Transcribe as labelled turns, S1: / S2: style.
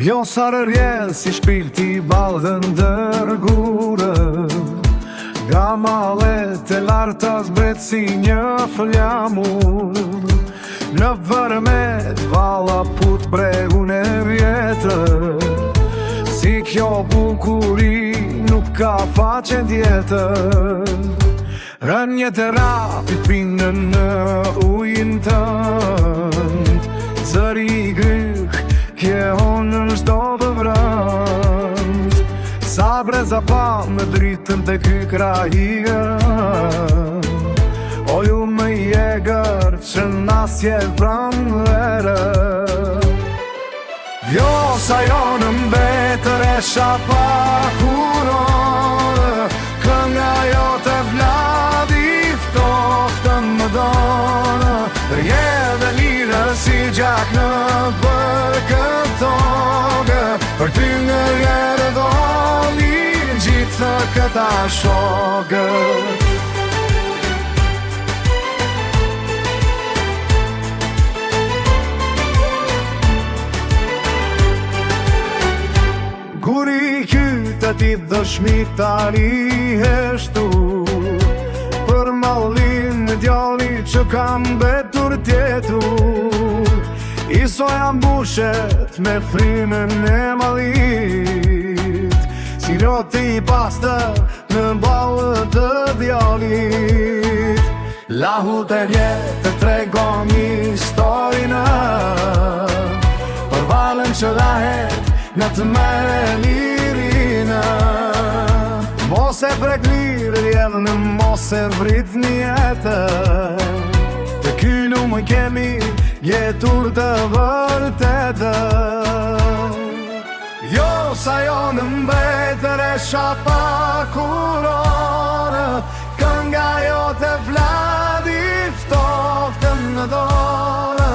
S1: Vjosarë rjenë si shpirti balë dhe ndërgurë, Gamalet e larta zbret si një flamur, në vërmet vala put bregun e vjetër. Si kjo bukuri nuk ka faqen tjetër, rënjet e rapit pinë në ujin tënd, zëri i gryk kje honën shdo të vrënd. Sa breza pa me dritën të ky krahigën, o ju më jegër që nasje pranë vere. Vjosa jo në mbetër e shapa kurorë, kënga jo të vladi ftoftën më donë, rjedhe lirë si gjak në për këtogë, për ty nga rjedhe doli gjithë këta shogët. Guri kytë ti dëshmitari heshtu, për mallin në djali që kam betur tjetur, iso jam bushet me frymën e mallit, si roti i pastër në ballë të djalit. Lahut e rjetë të tregon historinë, për valen që lahet në të mere lirinë. Mos e prek lirë rjedhë, mos e vrit njetër, të kynu më kemi jetur të vërtetër. Jo sa jo në mbetër e shapa kurorë, kënga jo të vladi ftoftën në dorë,